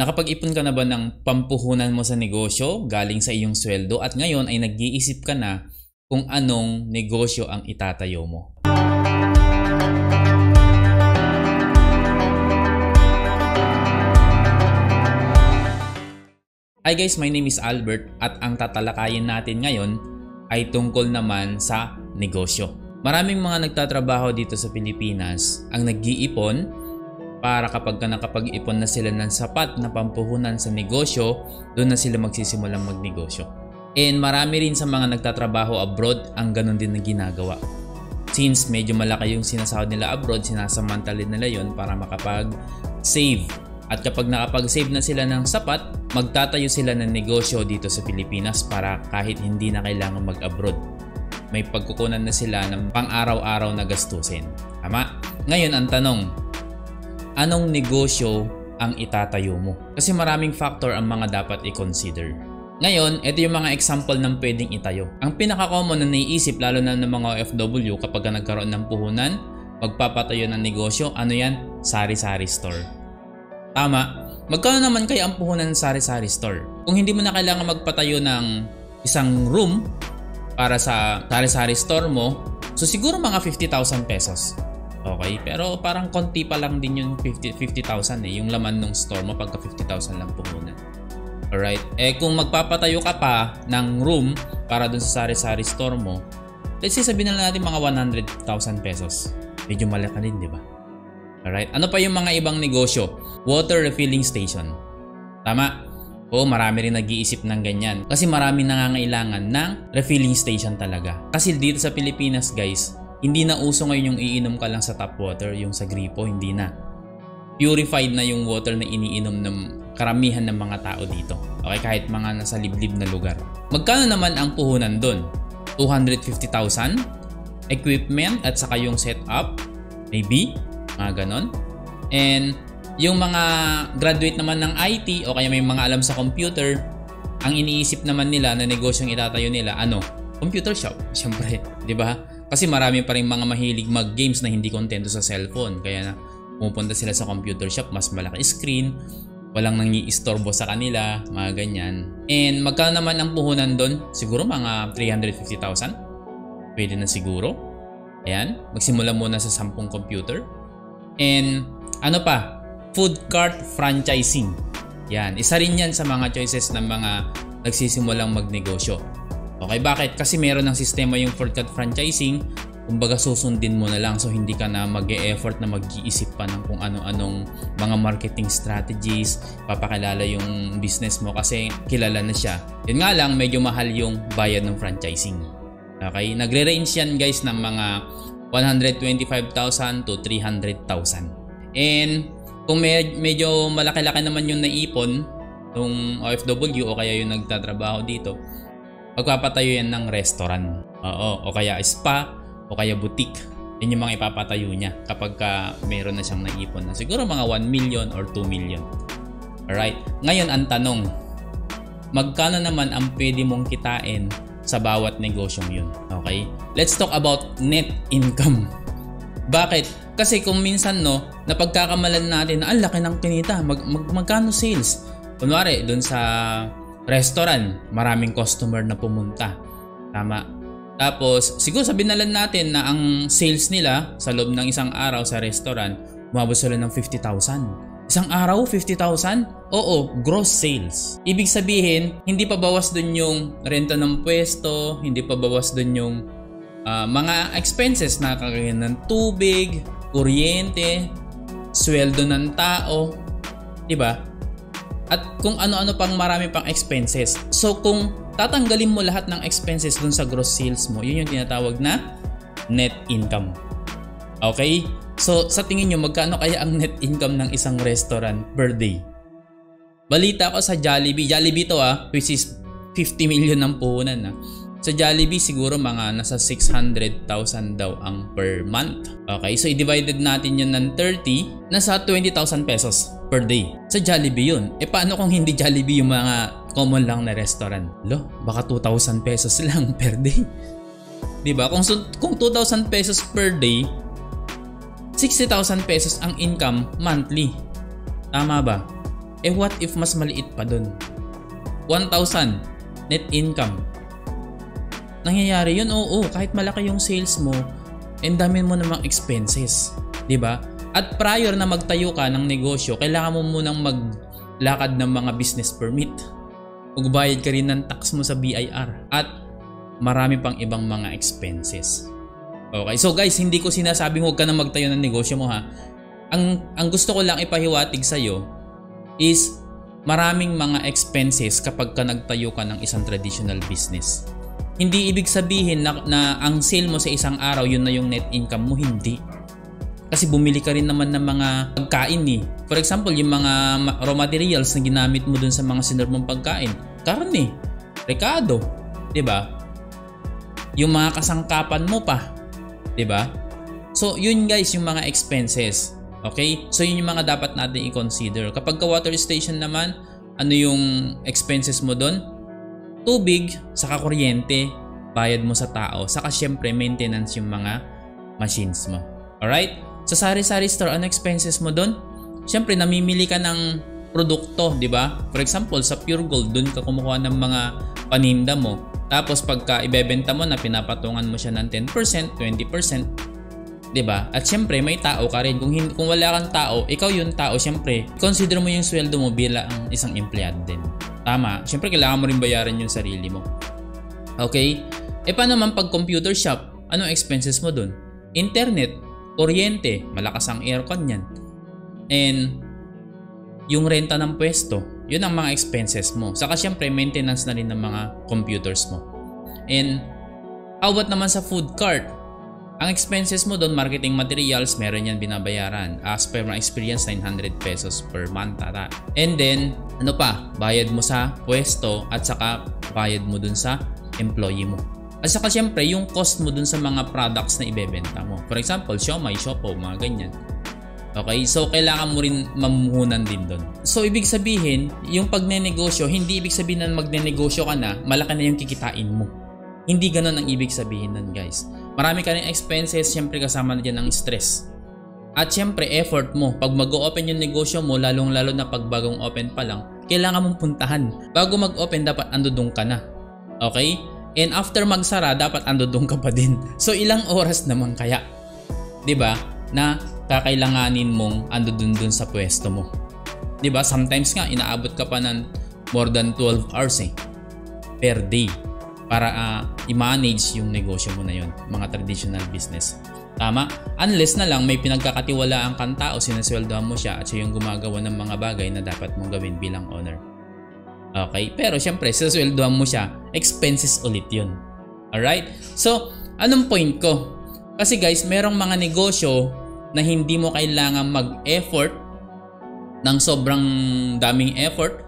Nakapag-ipon ka na ba ng pampuhunan mo sa negosyo galing sa iyong sweldo at ngayon ay nag-iisip ka na kung anong negosyo ang itatayo mo? Hi guys, my name is Albert at ang tatalakayin natin ngayon ay tungkol naman sa negosyo. Maraming mga nagtatrabaho dito sa Pilipinas ang nag-iipon para kapag nakapag-ipon na sila ng sapat na pampuhunan sa negosyo, doon na sila magsisimulang magnegosyo. And marami rin sa mga nagtatrabaho abroad ang ganun din na ginagawa. Since medyo malaki yung sinasahod nila abroad, sinasamantalin nila yon para makapag-save. At kapag nakapag-save na sila ng sapat, magtatayo sila ng negosyo dito sa Pilipinas para kahit hindi na kailangan mag-abroad. May pagkukunan na sila ng pang-araw-araw na gastusin. Tama? Ngayon ang tanong, anong negosyo ang itatayo mo? Kasi maraming factor ang mga dapat i-consider. Ngayon, ito yung mga example ng pwedeng itayo. Ang pinaka-common na naiisip lalo na ng mga OFW kapag nagkaroon ng puhunan, magpapatayo ng negosyo, ano yan? Sari-sari store. Tama. Magkano naman kaya ang puhunan ng sari-sari store? Kung hindi mo na kailangan magpatayo ng isang room para sa sari-sari store mo, so siguro mga 50,000 pesos. Okay, pero parang konti pa lang din yung 50,000 yung laman ng store mo pagka 50,000 lang puhunan. Alright, kung magpapatayo ka pa ng room para dun sa sari-sari store mo, let's say sabihin na natin mga 100,000 pesos. Medyo malaki din, di ba? Alright, ano pa yung mga ibang negosyo? Water refilling station. Tama? Oo, marami rin nag-iisip ng ganyan. Kasi marami nangangailangan ng refilling station talaga. Kasi dito sa Pilipinas guys, hindi na uso ngayon yung iinom ka lang sa tap water, yung sa gripo, hindi na. Purified na yung water na iniinom ng karamihan ng mga tao dito. Okay, kahit mga nasa liblib na lugar. Magkano naman ang puhunan doon? 250,000? Equipment at saka yung setup? Maybe? Mga ganon. And yung mga graduate naman ng IT o kaya may mga alam sa computer, ang iniisip naman nila na negosyong itatayo nila, ano? Computer shop. Siyempre, di ba? Kasi marami pa rin mga mahilig mag-games na hindi kontento sa cellphone. Kaya na pupunta sila sa computer shop, mas malaki screen, walang nangiistorbo sa kanila, mga ganyan. And magkano naman ang puhunan doon? Siguro mga 350,000. Pwede na siguro. Ayan, magsimula muna sa 10 computer. And ano pa? Food cart franchising. Yan, isa rin yan sa mga choices ng mga nagsisimulang magnegosyo. Okay, bakit? Kasi meron ng sistema yung food cart franchising. Kumbaga susundin mo na lang, so hindi ka na mag-e-effort na mag-iisip pa ng kung ano-anong mga marketing strategies, papakilala yung business mo kasi kilala na siya. Yun nga lang, medyo mahal yung bayad ng franchising. Okay, nagre-range yan guys ng mga 125,000 to 300,000. And kung medyo malaki-laki naman yung naipon ng OFW o kaya yung nagtatrabaho dito, magpapatayo yan ng restaurant. Oo, o kaya spa, o kaya boutique. Yan yung mga ipapatayo niya kapag meron na siyang naipon na siguro mga 1 million or 2 million. Alright, ngayon ang tanong, magkano naman ang pwede mong kitain sa bawat negosyong yun? Okay, let's talk about net income. Bakit? Kasi kung minsan no, napagkakamalan natin na ang laki ng kinita, magkano sales? Kunwari, dun sa restaurant, maraming customer na pumunta. Tama. Tapos, siguro sabihin na lang natin na ang sales nila sa loob ng isang araw sa restaurant, umabot sila ng 50,000. Isang araw, 50,000? Oo, gross sales. Ibig sabihin, hindi pa bawas dun yung renta ng pwesto, hindi pa bawas dun yung mga expenses na kagaya ng tubig, kuryente, sweldo ng tao, diba? At kung ano-ano pang marami pang expenses. So kung tatanggalin mo lahat ng expenses dun sa gross sales mo, yun yung tinatawag na net income. Okay? So sa tingin nyo, magkano kaya ang net income ng isang restaurant per day? Balita ko sa Jollibee. Jollibee to which is 50 million ang puhunan. Sa Jollibee siguro mga nasa 600,000 daw ang per month. Okay, so i-divided natin yun ng 30, nasa 20,000 pesos per day. Sa Jollibee yun. Paano kung hindi Jollibee yung mga common lang na restaurant? Lo, baka 2,000 pesos lang per day. Diba? Kung 2,000 pesos per day, 60,000 pesos ang income monthly. Tama ba? Eh what if mas maliit pa dun? 1,000 net income. Nangyayari yun, oo, kahit malaki yung sales mo, and dami mo namang expenses, di ba? At prior na magtayo ka ng negosyo, kailangan mo munang maglakad ng mga business permit. Magbayad ka rin ng tax mo sa BIR at marami pang ibang mga expenses. Okay, so guys, hindi ko sinasabing huwag ka na magtayo ng negosyo mo ha. Ang gusto ko lang ipahiwatig sa'yo is maraming mga expenses kapag ka nagtayo ka ng isang traditional business. Hindi ibig sabihin na ang sale mo sa isang araw, yun na yung net income mo, hindi. Kasi bumili ka rin naman ng mga pagkain eh. For example, yung mga raw materials na ginamit mo dun sa mga sinerve mong pagkain. Karne, rekado, diba? Yung mga kasangkapan mo pa, diba? So, yun guys, yung mga expenses. Okay? So, yun yung mga dapat natin i-consider. Kapag ka water station naman, ano yung expenses mo dun? Tubig, saka kuryente, bayad mo sa tao, saka syempre maintenance yung mga machines mo. Alright? Sa sari-sari store, ano expenses mo doon? Syempre, namimili ka ng produkto, di ba? For example, sa Pure Gold, doon ka kumukuha ng mga paninda mo. Tapos pagka ibebenta mo na, pinapatungan mo siya ng 10%, 20%, di ba? At syempre, may tao ka rin. Kung wala kang tao, ikaw yung tao, syempre, consider mo yung sweldo mo bilang isang empleyado din. Tama. Syempre, kailangan mo rin bayaran yung sarili mo. Okay? E paano naman pag computer shop? Anong expenses mo dun? Internet, kuryente, malakas ang aircon yan. And yung renta ng pwesto, yun ang mga expenses mo. Saka syempre, maintenance na rin ng mga computers mo. And how about naman sa food cart? Ang expenses mo doon, marketing materials, meron yan binabayaran. As per my experience, 900 pesos per month ata. And then, ano pa? Bayad mo sa pwesto at saka bayad mo dun sa employee mo. At saka syempre, yung cost mo dun sa mga products na ibebenta mo. For example, siomai, siopaw, mga ganyan. Okay? So, kailangan mo rin mamuhunan din dun. So, ibig sabihin, yung pagnenegosyo, hindi ibig sabihin na magnenegosyo ka na, malaki na yung kikitain mo. Hindi ganun ang ibig sabihin nun, guys. Marami ka rin expenses, syempre kasama na dyan ang stress. At syempre, effort mo. Pag mag-o-open yung negosyo mo, lalong-lalo na pag bagong open pa lang, kailangan mong puntahan. Bago mag-open, dapat andudong ka na. Okay? And after magsara, dapat andudong ka pa din. So, ilang oras naman kaya? 'Di ba? Na kakailanganin mong andudun dun sa pwesto mo. 'Di ba? Sometimes nga, inaabot ka pa ng more than 12 hours per day para i-manage yung negosyo mo na yun, mga traditional business. Tama? Unless na lang may pinagkakatiwalaan kang tao, sinasweldohan mo siya at siya yung gumagawa ng mga bagay na dapat mong gawin bilang owner. Okay? Pero syempre, sinasweldohan mo siya, expenses ulit yun. Alright? So, anong point ko? Kasi guys, merong mga negosyo na hindi mo kailangan mag-effort ng sobrang daming effort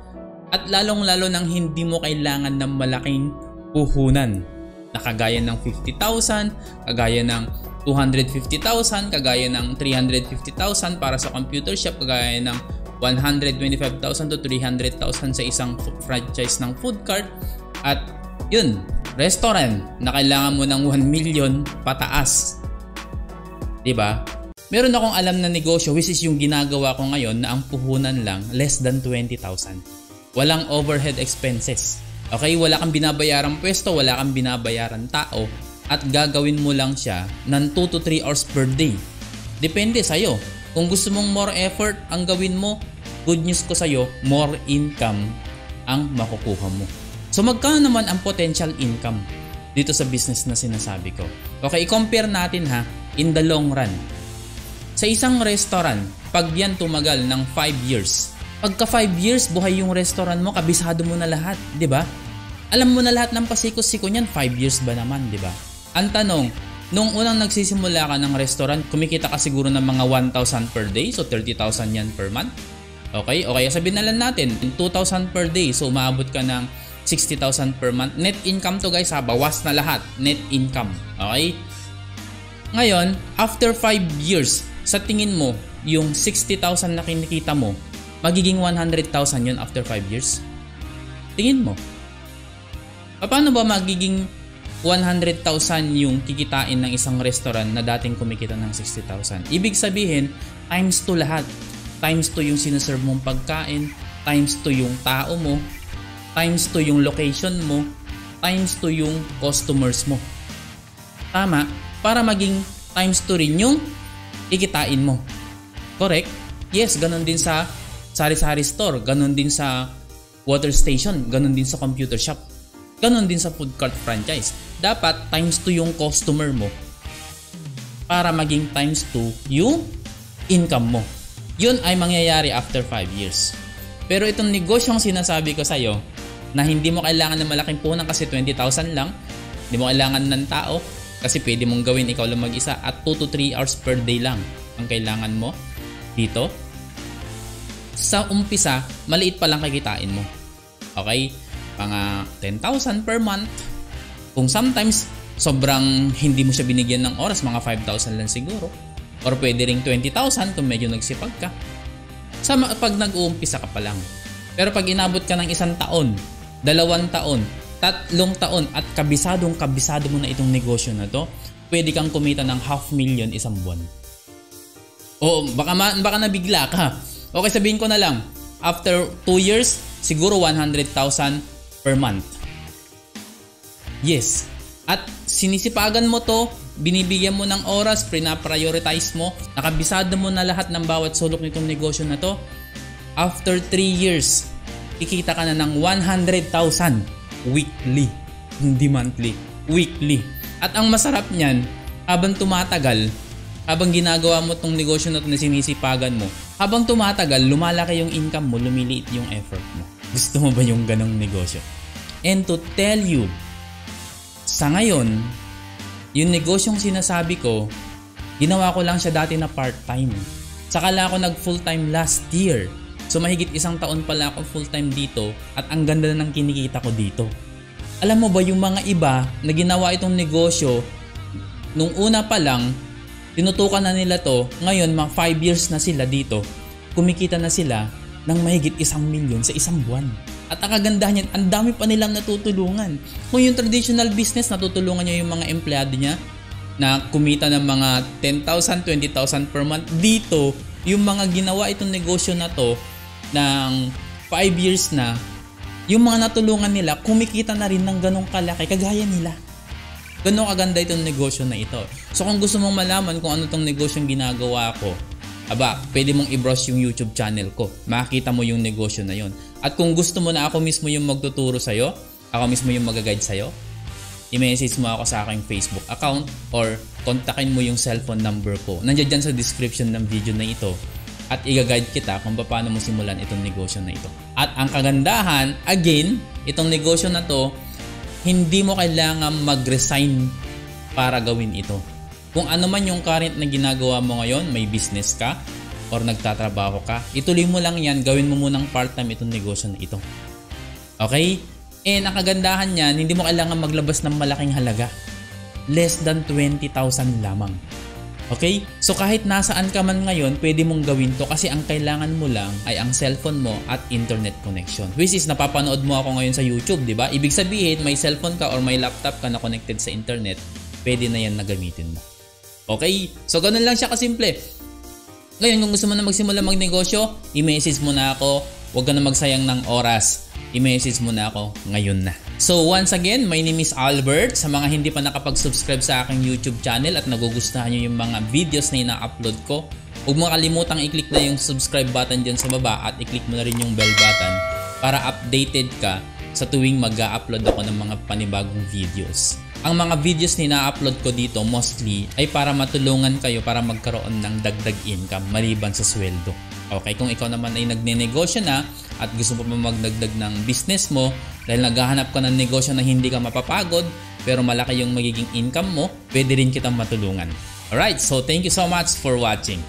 at lalong-lalo nang hindi mo kailangan ng malaking puhunan na kagaya ng 50,000, kagaya ng 250,000, kagaya ng 350,000 para sa computer shop, kagaya ng 125,000 to 300,000 sa isang franchise ng food cart, at yun, restaurant na kailangan mo ng 1 million pataas. Diba? Meron akong alam na negosyo, which is yung ginagawa ko ngayon, na ang puhunan lang less than 20,000. Walang overhead expenses. Okay, wala kang binabayarang pwesto, wala kang binabayarang tao, at gagawin mo lang siya ng 2 to 3 hours per day. Depende sa'yo. Kung gusto mong more effort ang gawin mo, good news ko sa'yo, more income ang makukuha mo. So magkano naman ang potential income dito sa business na sinasabi ko? Okay, i-compare natin ha, in the long run. Sa isang restaurant, pag yan tumagal ng 5 years, pagka 5 years, buhay yung restaurant mo, kabisado mo na lahat, di ba? Alam mo na lahat ng pasikos-siko niyan, 5 years ba naman, di ba? Ang tanong, nung unang nagsisimula ka ng restaurant, kumikita ka siguro ng mga 1,000 per day, so 30,000 yan per month. Okay? O kaya sabihin na lang natin, 2,000 per day, so umaabot ka ng 60,000 per month. Net income to guys ha, bawas na lahat, net income. Okay? Ngayon, after 5 years, sa tingin mo, yung 60,000 na kinikita mo, magiging 100,000 yun after 5 years? Tingin mo. Paano ba magiging 100,000 yung kikitain ng isang restaurant na dating kumikita ng 60,000? Ibig sabihin, times 2 lahat. Times 2 yung sinaserve mong pagkain, times 2 yung tao mo, times 2 yung location mo, times 2 yung customers mo. Tama? Para maging times 2 rin yung ikitain mo. Correct? Yes, ganun din sa sari-sari store, ganun din sa water station, ganun din sa computer shop, ganun din sa food cart franchise. Dapat times 2 yung customer mo para maging times 2 yung income mo. Yun ay mangyayari after 5 years. Pero itong negosyong sinasabi ko sa'yo na hindi mo kailangan ng malaking puhunan kasi 20,000 lang, hindi mo kailangan ng tao kasi pwede mong gawin ikaw lang mag-isa at 2 to 3 hours per day lang ang kailangan mo dito. Sa umpisa, maliit pa lang kikitain mo. Okay? Mga 10,000 per month. Kung sometimes, sobrang hindi mo siya binigyan ng oras, mga 5,000 lang siguro. Or pwede ring 20,000 kung medyo nagsipag ka. Pag nag-uumpisa ka pa lang. Pero pag inabot ka ng 1 taon, 2 taon, 3 taon at kabisado mo na itong negosyo na to, pwede kang kumita ng 500,000 isang buwan. O baka nabigla ka. Okay, sabihin ko na lang, after 2 years, siguro 100,000 per month. Yes. At sinisipagan mo to, binibigyan mo ng oras, prina-prioritize mo, nakabisado mo na lahat ng bawat sulok nitong negosyo na to. After 3 years, kikita ka na ng 100,000 weekly, hindi monthly, weekly. At ang masarap niyan, habang tumatagal, habang ginagawa mo tong negosyo na na sinisipagan mo, habang tumatagal, lumalaki yung income mo, lumiliit yung effort mo. Gusto mo ba yung ganong negosyo? And to tell you, sa ngayon, yung negosyong sinasabi ko, ginawa ko lang siya dati na part-time. Saka lang ako nag full-time last year. So mahigit 1 taon pala ako full-time dito at ang ganda na ng kinikita ko dito. Alam mo ba yung mga iba na ginawa itong negosyo, nung una pa lang, tinutukan na nila to, ngayon mga 5 years na sila dito, kumikita na sila ng mahigit 1 milyon sa isang buwan. At ang kagandahan niyan, ang dami pa nilang natutulungan. Kung yung traditional business, natutulungan niya yung mga empleyado niya na kumita ng mga 10,000, 20,000 per month. Dito, yung mga ginawa itong negosyo na to ng 5 years na, yung mga natulungan nila, kumikita na rin ng ganong kalaki, kagaya nila. Ganun kaganda itong negosyo na ito. So kung gusto mong malaman kung ano itong negosyong ginagawa ko, pwede mong i-browse yung YouTube channel ko. Makikita mo yung negosyo na yon. At kung gusto mo na ako mismo yung magtuturo sa'yo, ako mismo yung mag-guide sa'yo, i-message mo ako sa aking Facebook account or kontakin mo yung cellphone number ko. Nandiyan dyan sa description ng video na ito. At i-guide kita kung paano mo simulan itong negosyo na ito. At ang kagandahan, again, itong negosyo na to, hindi mo kailangan mag-resign para gawin ito. Kung ano man yung current na ginagawa mo ngayon, may business ka or nagtatrabaho ka, ituloy mo lang yan, gawin mo munang part-time itong negosyo na ito. Okay? And ang kagandahan niyan, hindi mo kailangan maglabas ng malaking halaga. Less than 20,000 lamang. Okay? So kahit nasaan ka man ngayon, pwede mong gawin to kasi ang kailangan mo lang ay ang cellphone mo at internet connection. Which is napapanood mo ako ngayon sa YouTube, di ba? Ibig sabihin, may cellphone ka or may laptop ka na connected sa internet, pwede na yan na gamitin mo. Okay? So ganun lang siya kasimple. Ngayon, kung gusto mo na magsimula magnegosyo, i-message mo na ako. Huwag ka na magsayang ng oras. I-message mo na ako ngayon na. So once again, my name is Albert. Sa mga hindi pa nakapag-subscribe sa aking YouTube channel at nagugustuhan nyo yung mga videos na ina-upload ko, huwag mo kalimutang i-click na yung subscribe button dyan sa baba at i-click mo na rin yung bell button para updated ka sa tuwing mag-upload ako ng mga panibagong videos. Ang mga videos na ina-upload ko dito mostly ay para matulungan kayo para magkaroon ng dagdag income maliban sa sweldo. Okay, kung ikaw naman ay nagnenegosyo na at gusto mo pa magdagdag ng business mo dahil naghahanap ka ng negosyo na hindi ka mapapagod pero malaki yung magiging income mo, pwede rin kitang matulungan. Alright, so thank you so much for watching.